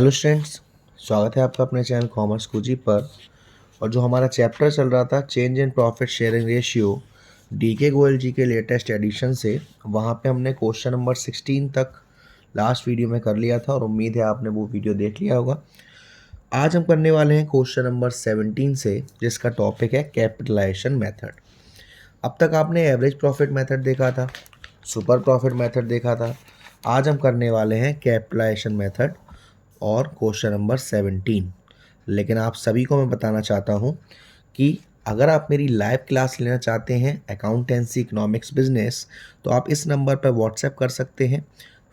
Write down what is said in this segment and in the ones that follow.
Hello students, स्वागत है आपका अपने चैनल कॉमर्स कुजी पर। और जो हमारा चैप्टर चल रहा था change in profit sharing ratio D K Goyal ji के लेटेस्ट एडिशन से, वहाँ पे हमने क्वेश्चन नंबर 16 तक लास्ट वीडियो में कर लिया था और उम्मीद है आपने वो वीडियो देख लिया होगा। आज हम करने वाले हैं क्वेश्चन नंबर 17 से, जिसका टॉपिक है कैपिटलाइजेशन मेथड। अब तक आपने एवरेज प्रॉफिट मेथड देखा था, सुपर प्रॉफिट मेथड देखा था। आज हम करने वाले हैं कैपिटलाइजेशन मेथड और क्वेश्चन नंबर 17। लेकिन आप सभी को मैं बताना चाहता हूं कि अगर आप मेरी लाइव क्लास लेना चाहते हैं अकाउंटेंसी इकोनॉमिक्स बिजनेस, तो आप इस नंबर पर व्हाट्सएप कर सकते हैं।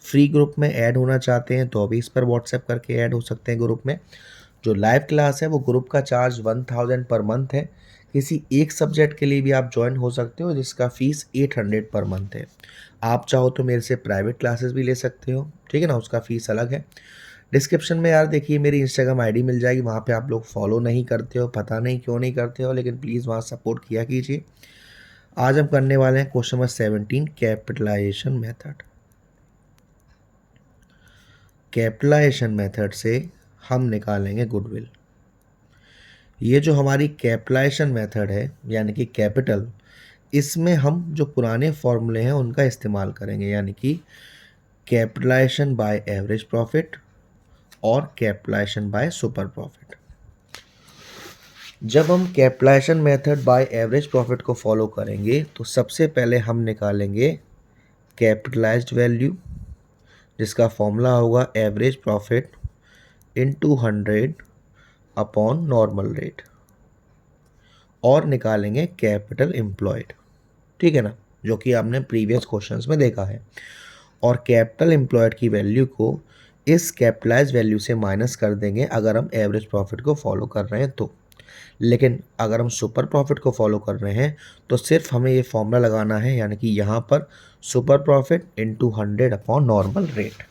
फ्री ग्रुप में ऐड होना चाहते हैं तो अभी इस पर व्हाट्सएप करके ऐड हो सकते हैं ग्रुप में। जो लाइव क्लास है वो ग्रुप का चार्ज 1000 पर मंथ है। किसी एक सब्जेक्ट के लिए भी आप ज्वाइन हो सकते हो, जिसका फीस 800 पर मंथ है। आप चाहो तो मेरे से प्राइवेट क्लासेस भी ले सकते हो, ठीक है ना, उसका फीस अलग है। डिस्क्रिप्शन में यार देखिए मेरी इंस्टाग्राम आईडी मिल जाएगी, वहाँ पे आप लोग फॉलो नहीं करते हो, पता नहीं क्यों नहीं करते हो, लेकिन प्लीज़ वहाँ सपोर्ट किया कीजिए। आज हम करने वाले हैं question number 17, capitalization method. Capitalization method से हम निकालेंगे गुडविल। ये जो हमारी कैपिटलाइजेशन मेथड है यानी कि कैपिटल, इसमें हम जो पुराने फॉर्मूले हैं उनका इस्तेमाल करेंगे, यानी कि कैपिटलाइजेशन बाय एवरेज प्रॉफिट और कैपिटलाइजेशन बाय सुपर प्रॉफिट। जब हम capitalization method by average profit को फॉलो करेंगे तो सबसे पहले हम निकालेंगे कैपिटलाइज्ड वैल्यू, जिसका फॉर्मूला होगा average profit into 100 upon normal rate, और निकालेंगे कैपिटल एम्प्लॉयड, ठीक है ना, जो कि आपने प्रीवियस क्वेश्चंस में देखा है। और कैपिटल एम्प्लॉयड की वैल्यू को इस कैपिटलाइज्ड वैल्यू से माइनस कर देंगे अगर हम एवरेज प्रॉफिट को फॉलो कर रहे हैं तो। लेकिन अगर हम सुपर प्रॉफिट को फॉलो कर रहे हैं तो सिर्फ हमें ये फॉर्मूला लगाना है, यानी कि यहाँ पर super profit into 100 upon normal rate.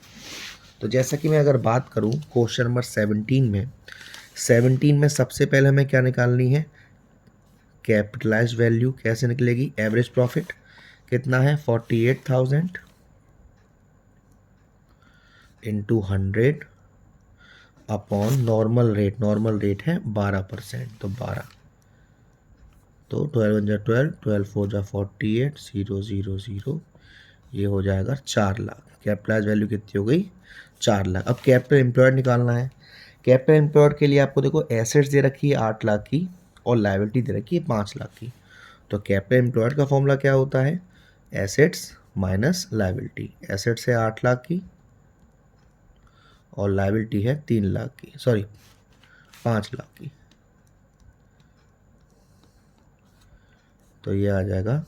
तो जैसा कि मैं अगर बात करूँ क्वेश्चन नंबर 17 में सबसे पहले हमें क्या निकालनी है, कैपिटलाइज्ड वैल्यू। कैसे निकलेगी, एवरेज प्रॉफिट कितना है 48,000 into 100 upon normal rate. Normal rate है 12%, तो 12, तो 12 × 12, 12 4 × 48, 0 0 0, ये हो जाएगा 4 लाख। कैपिटलाइज वैल्यू कितनी हो गई, 4 लाख। अब कैपिटल एम्प्लॉयड निकालना है। कैपिटल एम्प्लॉयड के लिए आपको देखो एसेट्स दे रखी है 8 लाख की और लायबिलिटी दे रखी है 5 लाख की। तो कैपिटल एम्प्लॉयड का फॉर्मूला क्या होता है, एसेट्स माइनस लायबिलिटी। एसेट्स है 8 लाख की और लायबिलिटी है 3 लाख की, सॉरी 5 लाख की, तो ये आ जाएगा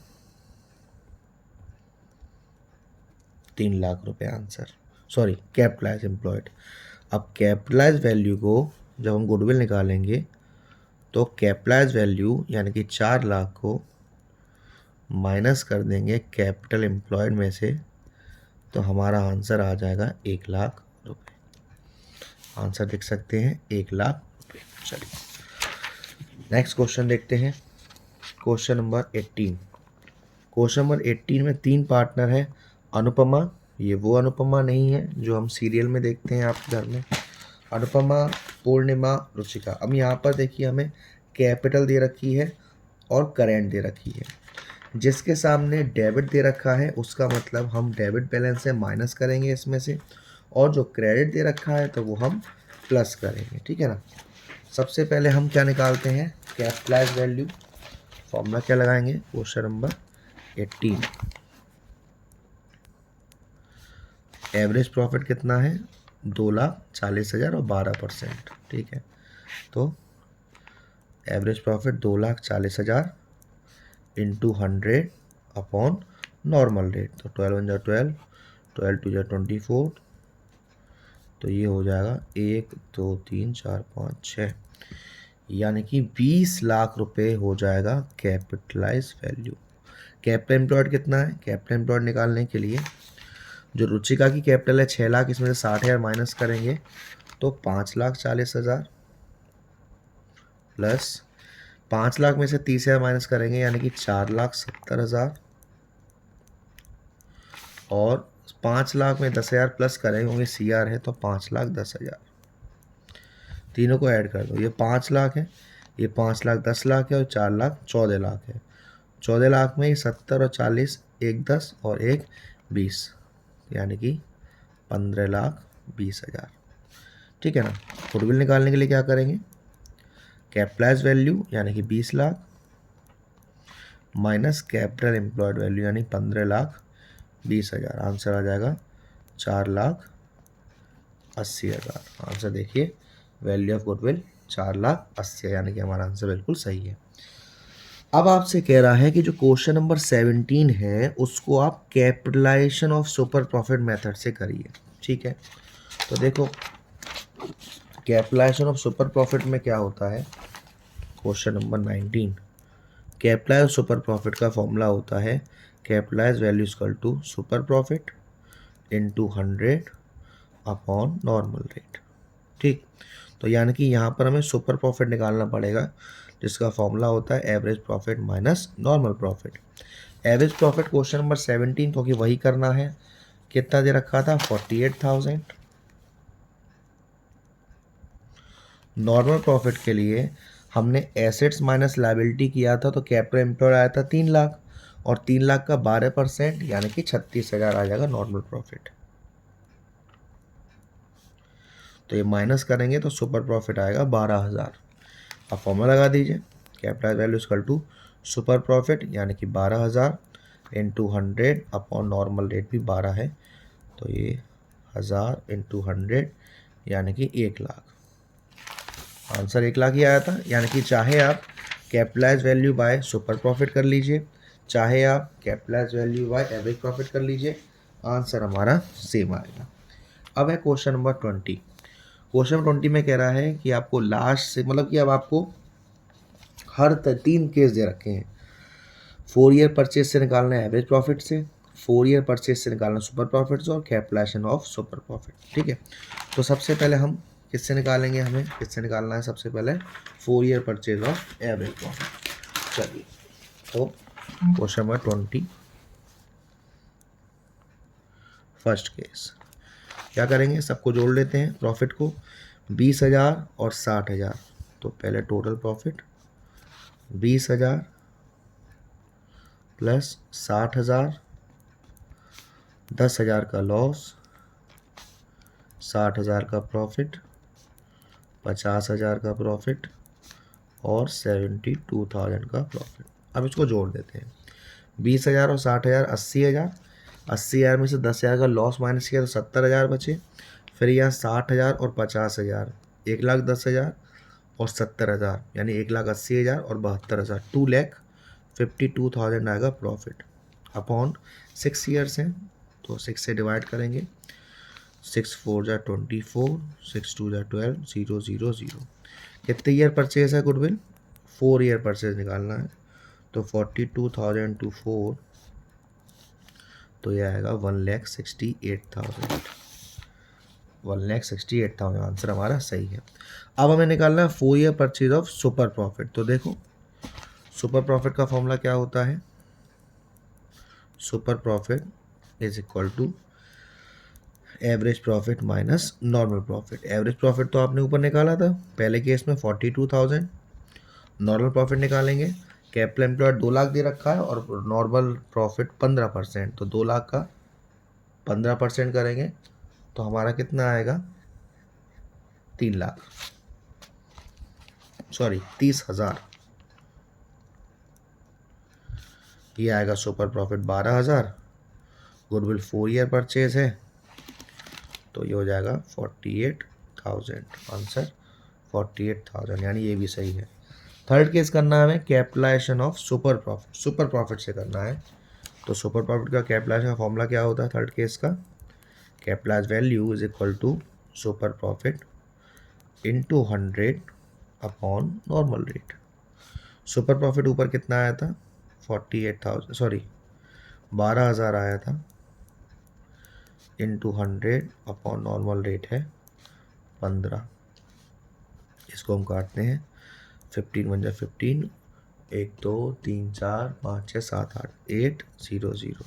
3 लाख रुपए आंसर, सॉरी कैपिटलाइज एम्प्लॉयड। अब कैपिटलाइज वैल्यू को जब हम गुडविल निकालेंगे तो कैपिटलाइज वैल्यू यानी कि 4 लाख को माइनस कर देंगे कैपिटल एम्प्लॉयड में से, तो हमारा आंसर आ जाएगा 1 लाख रुपए। आंसर देख सकते हैं 1 लाख रुपए। चलिए नेक्स्ट क्वेश्चन देखते हैं, क्वेश्चन नंबर 18। क्वेश्चन नंबर 18 में 3 पार्टनर हैं। अनुपमा, ये वो अनुपमा नहीं है जो हम सीरियल में देखते हैं आपके घर में। अनुपमा, पूर्णिमा, रुचिका। अब यहाँ पर देखिए हमें कैपिटल दे रखी है और करेंट दे रखी है। जिसके सामने डेबिट दे रखा है उसका मतलब हम डेबिट बैलेंस से माइनस करेंगे इसमें से, और जो क्रेडिट दे रखा है तो वो हम प्लस करेंगे, ठीक है ना। सबसे पहले हम क्या निकालते हैं, कैपिटलाइज वैल्यू। फॉर्मूला क्या लगाएंगे, क्वेश्चन नंबर 18। एवरेज प्रॉफिट कितना है, 2,40,000 और 12%, ठीक है। तो average profit 2,40,000 into 100 upon normal rate, तो 12 × 12, 12 2 × 24, तो ये हो जाएगा 1 2 3 4 5 6, यानी कि 20 लाख रुपए हो जाएगा कैपिटलाइज वैल्यू। कैपिटल एम्प्लॉयड कितना है, कैपिटल एम्प्लॉयड निकालने के लिए जो रुचिका की कैपिटल है 6 लाख, इसमें से 60,000 माइनस करेंगे तो 5,40,000 प्लस 5 लाख में से 30,000 माइनस करेंगे यानी कि 4,70,000, और 5 लाख में 10,000 प्लस करेंगे क्योंकि CR है तो 5,10,000। तीनों को ऐड कर दो, ये 5 लाख है, ये 5 लाख 10 लाख है और 4 लाख 14 लाख है। 14 लाख में ये 70 और 40, एक 10 और एक 20, यानी कि 15,20,000। ठीक है ना। गुडविल निकालने के लिए क्या करेंगे, कैपिटलाइज वैल्यू यानी कि 20 lakh minus capital employed value यानी 15,20,000। आंसर आ जाएगा 4,80,000। आंसर देखिए, वैल्यू ऑफ गुडविल 4,80,000, यानी कि हमारा आंसर बिल्कुल सही है। अब आपसे कह रहा है कि जो क्वेश्चन नंबर 17 है उसको आप capitalization of super profit method से करिए। ठीक है, तो देखो कैपिटलाइजेशन ऑफ सुपर प्रॉफिट में क्या होता है, question number 19, capitalize super profit का फॉर्मूला होता है capitalize value equal to super profit into 100 upon normal rate. ठीक, तो यानी कि यहाँ पर हमें सुपर प्रॉफिट निकालना पड़ेगा जिसका फॉर्मूला होता है average profit minus normal profit. Average profit question number 17 क्योंकि वही करना है, कितना दे रखा था 48,000। नॉर्मल प्रॉफिट के लिए हमने एसेट्स माइनस लायबिलिटी किया था, तो कैपिटल एम्प्लॉयड आया था 3 लाख और 3 लाख का 12% यानी कि 36,000 आ जाएगा नॉर्मल प्रॉफिट। तो ये माइनस करेंगे तो सुपर प्रॉफिट आएगा 12,000। अब फॉर्मूला लगा दीजिए, capital value equal to super profit यानी कि 12,000 इंटू 100 अपॉन नॉर्मल रेट भी 12 है, तो ये 1000 इंटू 100 यानी कि 1 लाख। आंसर 1 लाख ही आया था, यानी कि चाहे आप capitalize value by super profit कर लीजिए, चाहे आप capitalize value by average profit कर लीजिए, आंसर हमारा सेम आएगा। अब है क्वेश्चन नंबर 20। क्वेश्चन नंबर 20 में कह रहा है कि आपको लास्ट से मतलब कि अब आपको हर 3 केस दे रखे हैं। 4 ईयर परचेज से निकालना है एवरेज प्रॉफिट से, 4 ईयर परचेज से निकालना सुपर प्रॉफिट से और कैपिटलाइजेशन ऑफ सुपर प्रॉफिट। ठीक है, तो सबसे पहले हम किससे निकालेंगे, हमें किससे निकालना है, सबसे पहले 4 year purchase of average profit. चलिए, तो क्वेश्चन नंबर 20 फर्स्ट केस क्या करेंगे, सबको जोड़ लेते हैं प्रॉफिट को, 20,000 और 60,000। तो पहले टोटल प्रॉफिट 20,000 प्लस 60,000, 10,000 का लॉस, 60,000 का प्रॉफिट, 50,000 का प्रॉफिट और 72,000 का प्रॉफिट। अब इसको जोड़ देते हैं, 20,000 और 60,000 80,000, 80,000 में से 10,000 का लॉस माइनस किया तो 70,000 बचे। फिर यहाँ 60,000 और 50,000, 1,10,000 और 70,000 यानी 1,80,000 और 72,000, 2,52,000 आएगा प्रॉफिट अपॉन 6 ईयर्स हैं, तो 6 से डिवाइड करेंगे, 6 4 जा 24, 6 2 जा 12, 0 0 0। कितने ईयर परचेज है गुडविल, 4 ईयर परचेज निकालना है, तो 42,000 टू 4, तो यह आएगा 1,68,000। 1,68,000 आंसर हमारा सही है। अब हमें निकालना है 4 year purchase of super profit. तो देखो सुपर प्रॉफिट का फॉर्मूला क्या होता है, super profit is equal to average profit minus normal profit. Average profit तो आपने ऊपर निकाला था पहले केस में 42,000, नॉर्मल प्रॉफिट निकालेंगे, कैपिटल एम्प्लॉयड 2 लाख दे रखा है और नॉर्मल प्रॉफिट 15%, तो 2 लाख का 15% करेंगे तो हमारा कितना आएगा 3 लाख, सॉरी 30,000। ये आएगा super profit 12,000, goodwill 4 year purchase है, तो ये हो जाएगा 48,000। आंसर 48,000, यानी ये भी सही है। थर्ड केस करना है हमें capitalization of super profit, super profit से करना है। तो सुपर प्रॉफिट का कैपिटलाइजेशन का फॉर्मूला क्या होता है थर्ड केस का, capitalize value is equal to super profit into 100 upon normal rate. Super profit ऊपर कितना आया था 48,000, सॉरी 12,000 आया था, इंटू 100 अपॉन नॉर्मल रेट है 15। इसको हम काटते हैं, 15 1 जा 15, 1 2 3 4 5 6 7 8, 8 0 0,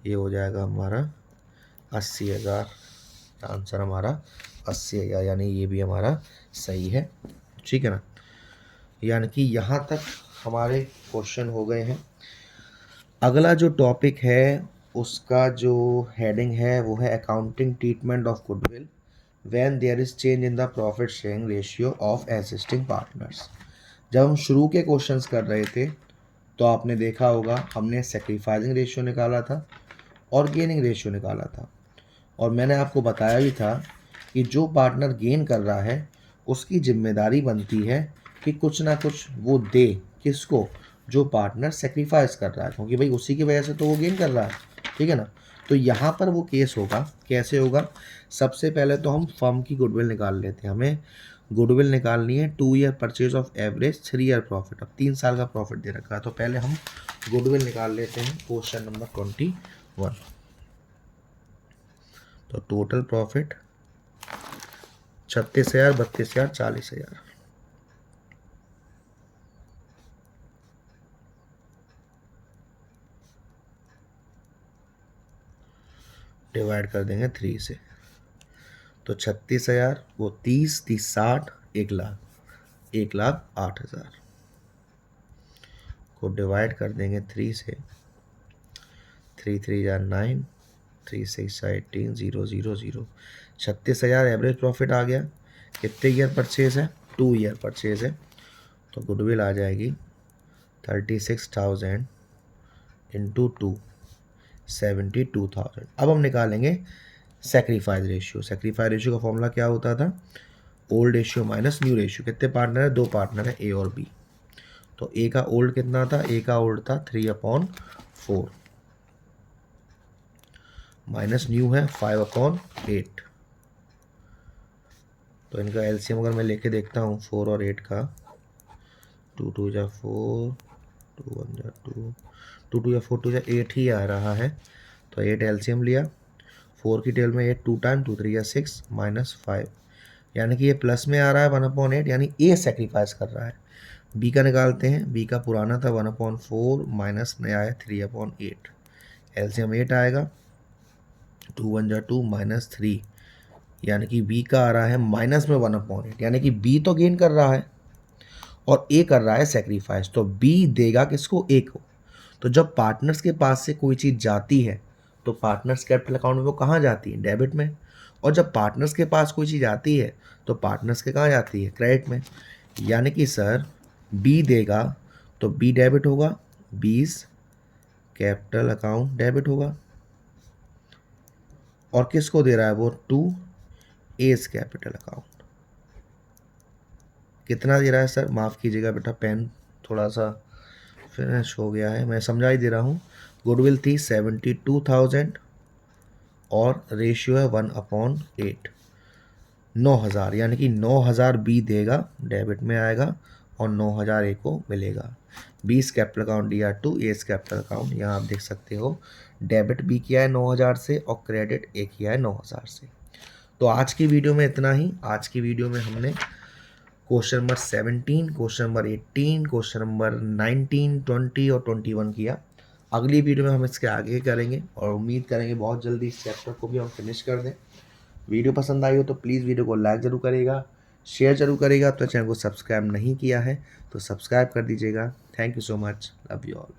ये हो जाएगा हमारा 80,000। आंसर हमारा 80,000, यानी ये भी हमारा सही है, ठीक है ना। यानी कि यहाँ तक हमारे क्वेश्चन हो गए हैं। अगला जो टॉपिक है उसका जो हेडिंग है वो है accounting treatment of goodwill when there is change in the profit sharing ratio of existing partners. जब हम शुरू के क्वेश्चंस कर रहे थे तो आपने देखा होगा हमने सेक्रीफाइसिंग रेशियो निकाला था और गेनिंग रेशियो निकाला था, और मैंने आपको बताया भी था कि जो पार्टनर गेन कर रहा है उसकी जिम्मेदारी बनती है कि कुछ ना कुछ वो दे, किसको, जो पार्टनर सेक्रीफाइस कर रहा है, क्योंकि भाई उसी की वजह से तो वो गेन कर रहा है, ठीक है ना। तो यहाँ पर वो केस होगा, कैसे होगा, सबसे पहले तो हम फर्म की गुडविल निकाल लेते हैं। हमें गुडविल निकालनी है 2 year purchase of average 3 year profit. अब 3 साल का प्रॉफिट दे रखा है, तो पहले हम गुडविल निकाल लेते हैं। Question number 21। तो टोटल प्रॉफिट 36,000, 32,000, 40,000। डिवाइड कर देंगे 3 से, तो 36,000 वो 30, 30, 60, 1,00,000, 1,08,000 को डिवाइड कर देंगे 3 से। 3 3 जा 9, 3 6 18, 0 0 0। 36,000 एवरेज प्रॉफिट आ गया। कितने ईयर परचेज है? 2 ईयर परचेज है, तो गुडविल आ जाएगी 36,000 इंटू 2, 72,000। अब हम निकालेंगे सेक्रीफाइस रेशियो। सेक्रीफाइस रेशियो का फॉर्मूला क्या होता था? Old ratio minus new ratio. कितने पार्टनर है? 2 पार्टनर है, ए और बी। तो ए का ओल्ड कितना था? ए का ओल्ड था 3/4 माइनस न्यू है 5/8। तो इनका एलसीएम अगर मैं लेके देखता हूँ 4 और 8 का, 2 2 जा 4, 2 1 जा 2, 2 2 या 4 2 जा 8 ही आ रहा है। तो 8 एलसीएम लिया, 4 की टेल में 8 2 टाइम, 2 3 या 6 माइनस 5, यानी कि ये प्लस में आ रहा है 1/8, यानी ए सेक्रीफाइस कर रहा है। बी का निकालते हैं। बी का पुराना था 1/4 माइनस नया है 3/8। एलसीएम 8 आएगा, 2 1 जा 2 माइनस 3, यानी कि बी का आ रहा है माइनस में 1/8, यानी कि बी तो गेन कर रहा है और ए कर रहा है सेक्रीफाइस। तो बी देगा किसको? ए को। तो जब पार्टनर्स के पास से कोई चीज़ जाती है तो पार्टनर्स कैपिटल अकाउंट में वो कहाँ जाती है? डेबिट में। और जब पार्टनर्स के पास कोई चीज़ आती है तो पार्टनर्स के कहाँ जाती है? क्रेडिट में। यानी कि सर बी देगा तो बी डेबिट होगा, 20 कैपिटल अकाउंट डेबिट होगा। और किसको दे रहा है वो? 2 एस कैपिटल अकाउंट। कितना दे रहा है सर? माफ़ कीजिएगा बेटा, पेन थोड़ा सा फिनिश हो गया है, मैं समझा ही दे रहा हूँ। गुडविल थी 72,000 और रेशियो है 1/8, 9,000, यानी कि 9,000 बी देगा, डेबिट में आएगा, और 9,000 ए को मिलेगा। 20 कैपिटल अकाउंट दिया 2 एस कैपिटल अकाउंट। यहाँ आप देख सकते हो डेबिट बी किया है 9,000 से और क्रेडिट ए किया है 9,000 से। तो आज की वीडियो में इतना ही। आज की वीडियो में हमने question number 17, question number 18, question number 19, 20 और 21 किया। अगली वीडियो में हम इसके आगे करेंगे और उम्मीद करेंगे बहुत जल्दी इस चैप्टर को भी हम फिनिश कर दें। वीडियो पसंद आई हो तो प्लीज़ वीडियो को लाइक ज़रूर करेगा, शेयर ज़रूर करेगा। तो चैनल को सब्सक्राइब नहीं किया है तो सब्सक्राइब कर दीजिएगा। Thank you so much, love you all.